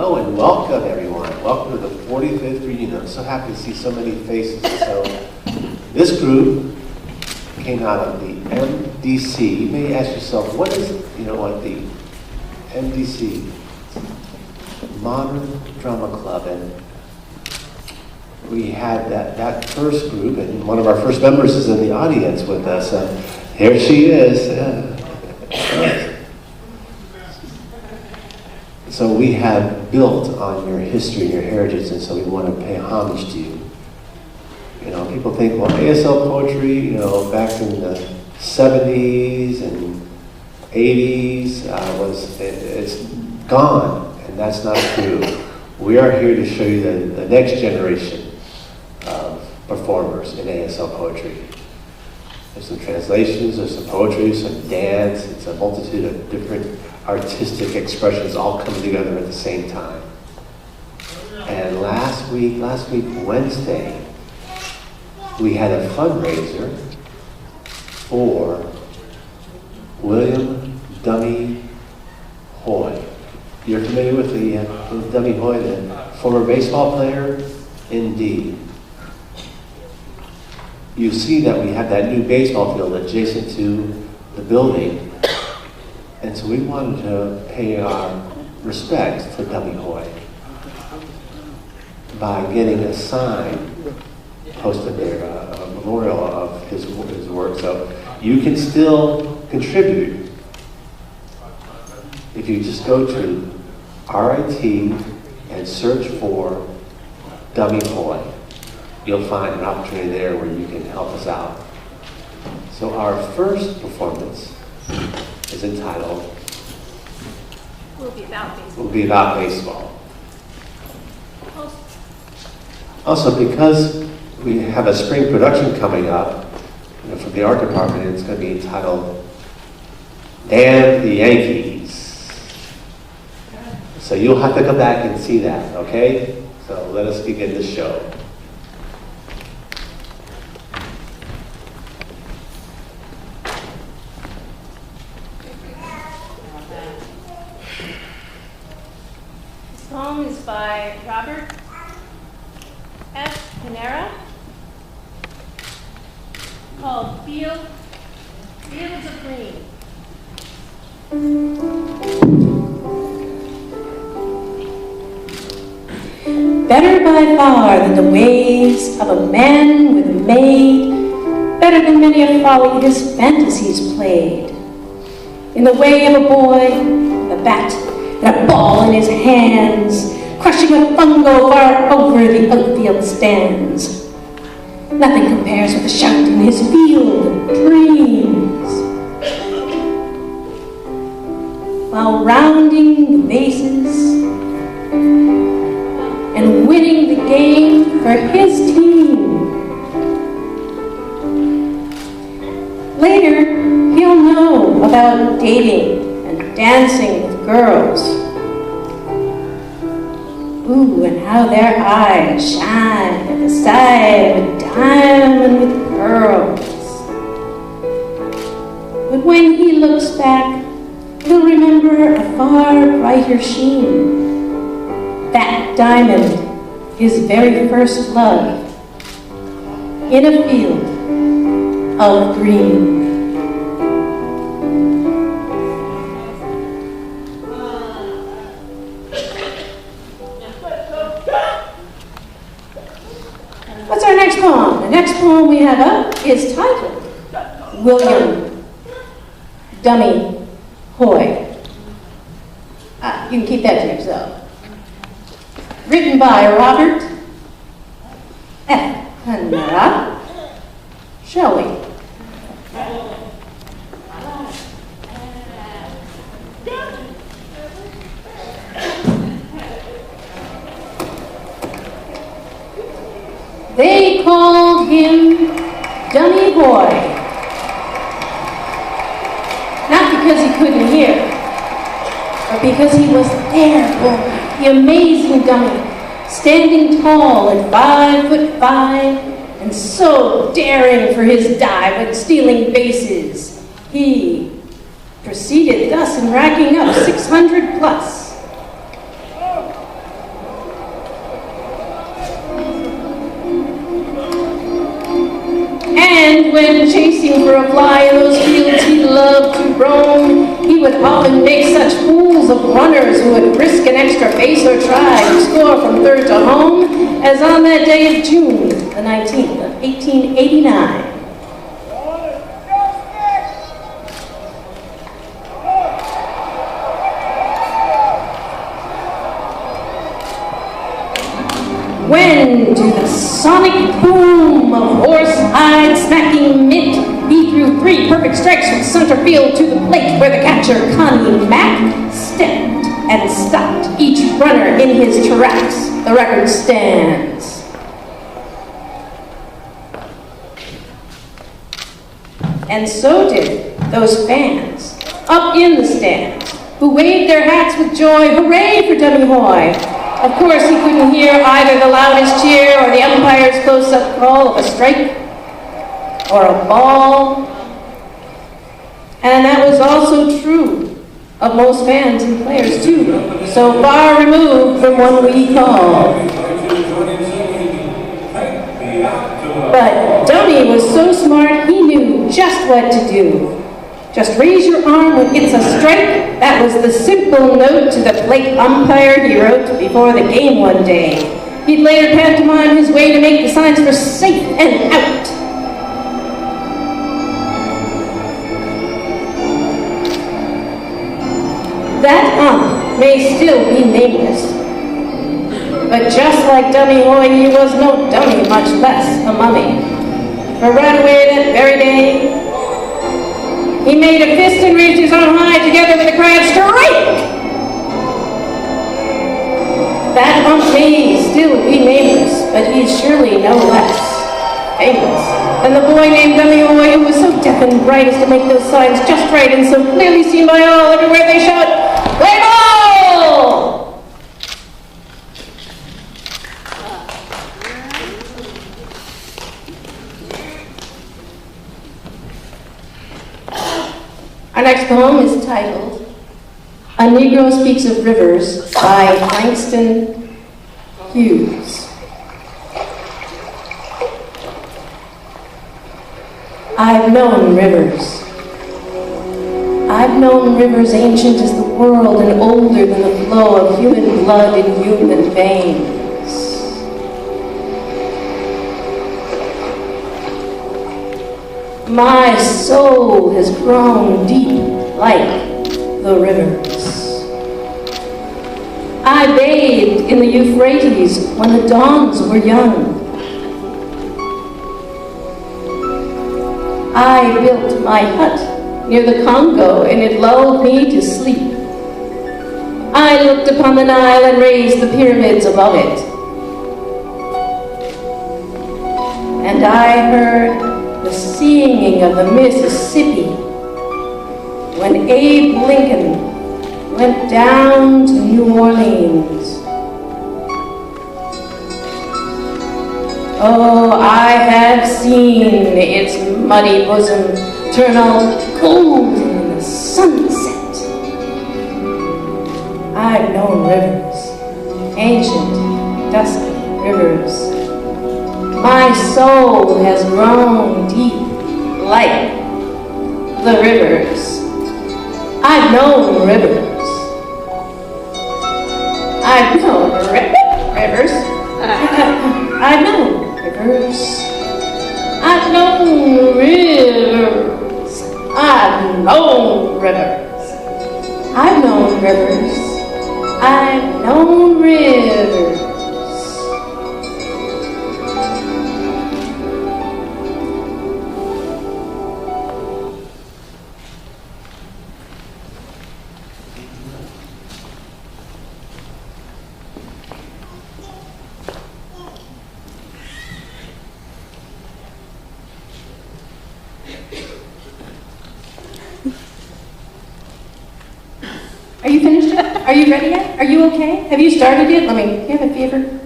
Hello and welcome everyone. Welcome to the 45th reunion. I'm so happy to see so many faces. So this group came out of the MDC. You may ask yourself, what is, the MDC? Modern Drama Club. And we had that first group, and one of our first members is in the audience with us. Here she is. So we have built on your history and your heritage, and so we want to pay homage to you. People think, well, ASL poetry, back in the 70s and 80s, it's gone, and that's not true. We are here to show you the next generation of performers in ASL poetry. There's some translations, there's some poetry, some dance, it's a multitude of different artistic expressions all coming together at the same time. And last week, Wednesday, we had a fundraiser for William Dummy Hoy. You're familiar with the Dummy Hoy, the former baseball player? Indeed. You see that we have that new baseball field adjacent to the building. And so we wanted to pay our respects to Dummy Hoy by getting a sign posted there, a memorial of his work. So you can still contribute if you just go to RIT and search for Dummy Hoy. You'll find an opportunity there where you can help us out. So our first performance is entitled Will Be About Baseball. Will Be About Baseball. Also, because we have a spring production coming up from the art department, it's going to be entitled Damn the Yankees. So you'll have to come back and see that, okay? So let us begin the show. The song is by Robert F. Panara, called Fields of Green. Better by far than the ways of a man with a maid, better than many a folly his fantasies played. In the way of a boy with a bat and a ball in his hands, crushing a fungo far over the outfield stands. Nothing compares with the shout in his field of dreams. While rounding the bases and winning the game for his team. Later, he'll know about dating and dancing with girls. Ooh, and how their eyes shine at the side of a diamond with pearls. But when he looks back, he'll remember a far brighter sheen. That diamond, his very first love, in a field of green. What's our next poem? The next poem we have up is titled William Dummy Hoy. You can keep that to yourself. Written by Robert F. Panara. Shall we? They called him Dummy Hoy, not because he couldn't hear, but because he was their boy, the amazing dummy, standing tall at 5'5", and so daring for his dive at stealing bases. He proceeded thus in racking up 600 plus. and when chasing for a fly in those fields he loved to roam, he would often make such fools of runners who would risk an extra base or try to score from third to home, as on that day of June the 19th of 1889. When, to the sonic boom of horse-hide smacking mitt, he threw 3 perfect strikes from center field to the plate where the catcher, Connie Mack, stepped and stopped each runner in his tracks. The record stands. And so did those fans up in the stands who waved their hats with joy. Hooray for Dummy Hoy! Of course, he couldn't hear either the loudest cheer or the umpire's close-up call of a strike or a ball. And that was also true of most fans and players, too, so far removed from one we call. But Dummy was so smart, he knew just what to do. Just raise your arm when it's a strike. That was the simple note to the plate umpire he wrote before the game one day. He'd later pantomime his way to make the signs for safe and out. That ump may still be nameless, but just like Dummy Hoy, he was no dummy, much less a mummy. For right away that very day, he made a fist and raised his arm high together with a cry of strike! That ump may still be nameless, but he's surely no less famous than the boy named Dummy Hoy, who was so deaf and bright as to make those signs just right and so clearly seen by all. Everywhere they shout, "Play ball!" Our next poem is titled, A Negro Speaks of Rivers by Langston Hughes. I've known rivers. I've known rivers ancient as the world and older than the flow of human blood in human veins. My soul has grown deep like the rivers. I bathed in the Euphrates when the dawns were young. I built my hut near the Congo and it lulled me to sleep. I looked upon the Nile and raised the pyramids above it. And I heard the singing of the Mississippi when Abe Lincoln went down to New Orleans. Oh, I have seen its muddy bosom turn all golden in the sunset. I've known rivers, ancient, dusky rivers. My soul has grown deep like the rivers. I've known rivers. I've known rivers. I've known rivers. I've known rivers. I've known rivers. I've known rivers. I've known rivers. Are you finished yet? Are you ready yet? Are you okay? Have you started yet? Do you have a fever?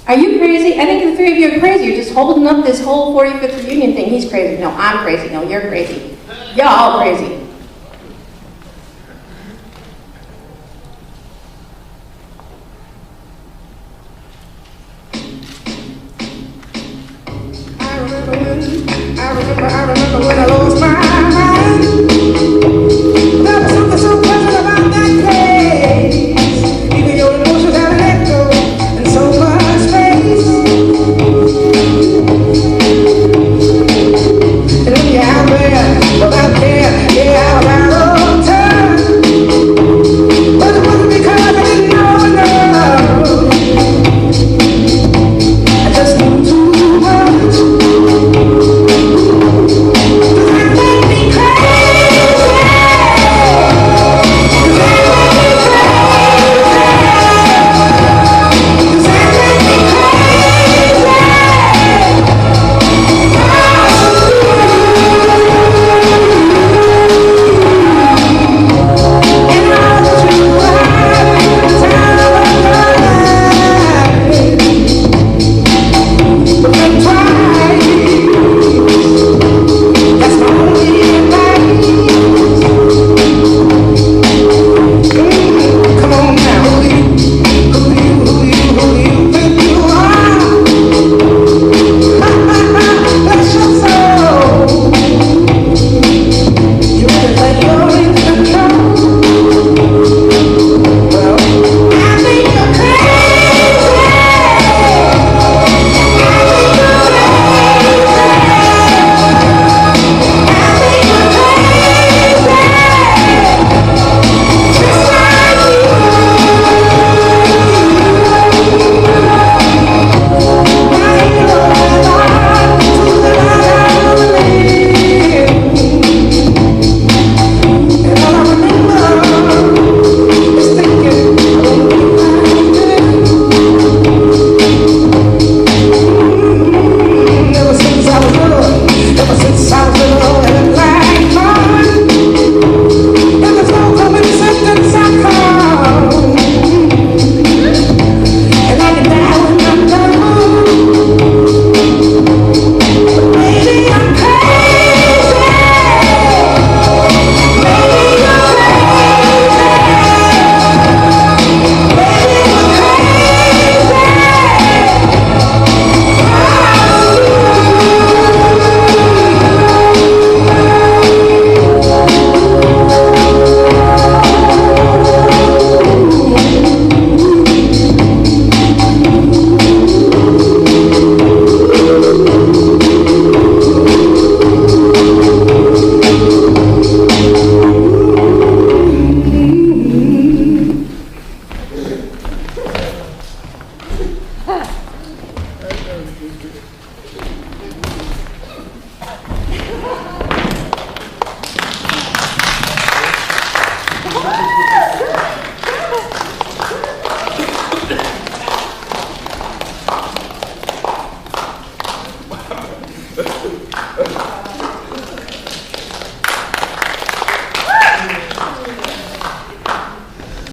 Are you crazy? I think the three of you are crazy. You're just holding up this whole 45th reunion thing. He's crazy. No, I'm crazy. No, you're crazy. Y'all crazy. I I remember when I